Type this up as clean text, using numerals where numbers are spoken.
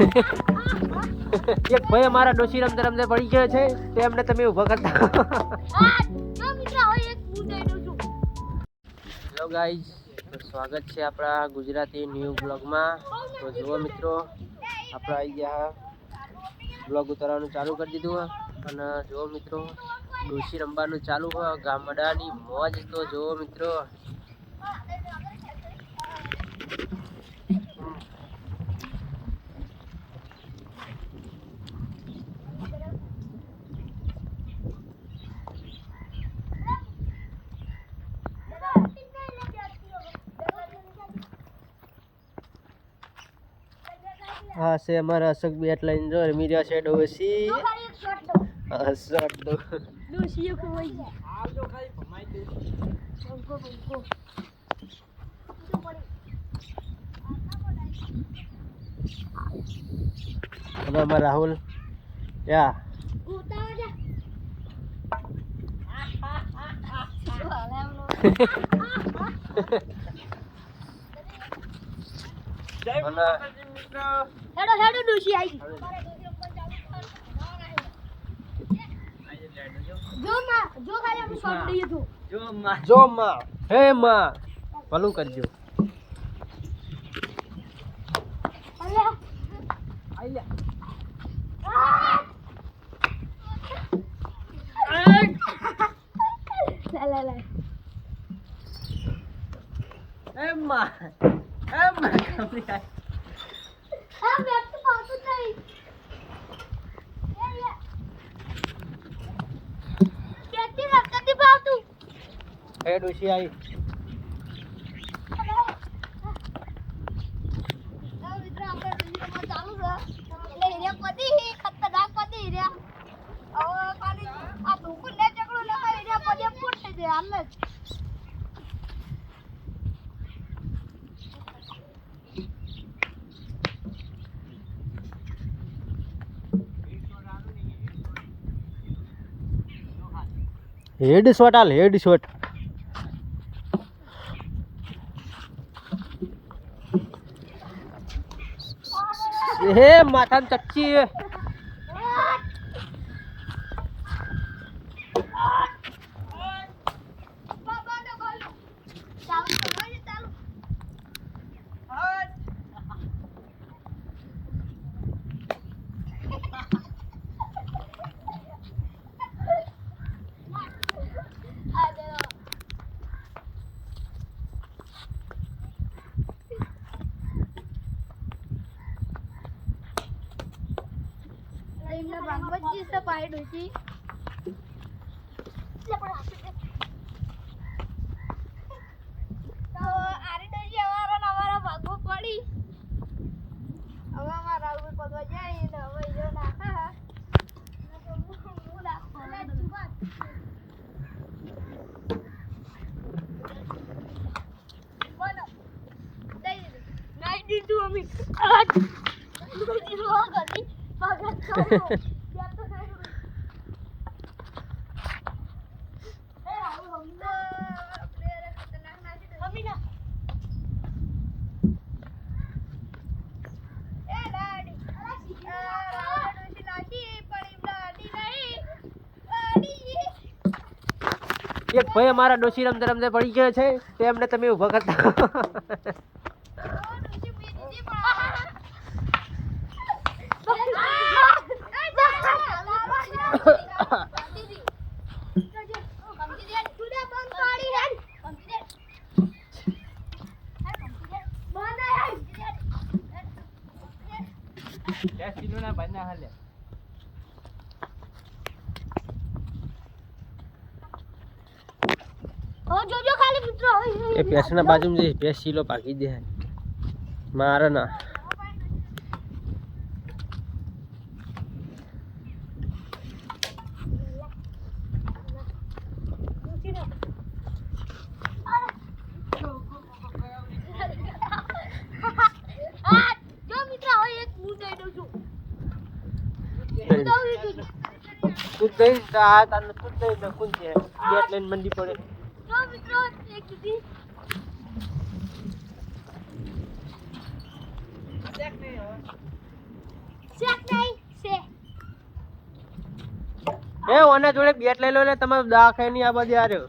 એક ભાઈ અમારા ડોશી રમતે રમતે પડી ગયો છે તો એમને તમે ઊભા કરતા. હેલો ગાઈઝ, સ્વાગત છે આપણા ગુજરાતી ન્યૂ બ્લોગમાં. તો જુઓ મિત્રો, આપણે આવી ગયા બ્લોગ ઉતારવાનું ચાલુ કરી દીધું અને જુઓ મિત્રો, ડોશી રમવાનું ચાલુ હોય, ગામડાની મોજ. તો જુઓ મિત્રો, હા છે અમારા અશોક બેટ લઈને જો રમી રહ્યા છે ડોશી. શોટ દો ડોશી કોઈ આવજો ખાલી ભમાઈ દે બંકો અને અમારા રાહુલ યા ઉતાવ જા હેડો હેડો ડોશી આવી જો ખાલી આપણે શોટ દઈએ તો જો માં હે માં ભલું કરજો. અલે આઈ લે લે લે એ માં કમરી આઈ આ બેટ તો પાછું થઈ કેતી રકતી પાછું હે ડોશી આઈ. મિત્રો આપણે વિડિયોમાં ચાલુ છે એટલે હીરા પડી ખતરનાક પડી હીરા હવે ખાલી આ ધોકું ને ચકડું ને હીરા પડી ફૂટ થઈ જાય હાલ જ હેડ શોટ હાલ, હેડ શોટ. હે માથાને ચક્કી બાબા ને બોલો ચાલુ ચાલુ બાંગવજી સે પાઈડ હોતી તો આરી ડોશી અમારા ભાગો પડી હવે અમારા ઉપર પગવા જાય ને હવે જો નાખા તો હું નાખો બોલો દઈ નાઈ દીધું અમે આ દીધું આ ગલી પગત કરો યા તો નહીં એ રાહુલ હમણા પ્લેયર ખતરનાક નાખી દે અમીના એ ડાડી રાહુલ ડોશી નાખી પણ ડાડી નહીં ડાડી એક ભાઈ અમારા ડોશી રમતે રમતે પડી ગયો છે તો એમને તમે ઊભા કરતા. જોજો ખાલી મિત્રો એ પેસના બાજુમાં જે પેસ શીલો પાકી દે મારે ના જો મિત્રો હવે એક હું દઈ દઉં છું કુદ દઈ આ તાને કુદ દઈ ને કુદ છે બેટ લઈને મંડી પડે. જો મિત્રો એક દી દેખ નહીં હવે એ ઓના જોડે બેટ લઈ લો એટલે તમે દા ખાઈ ની આ બધી આર્યો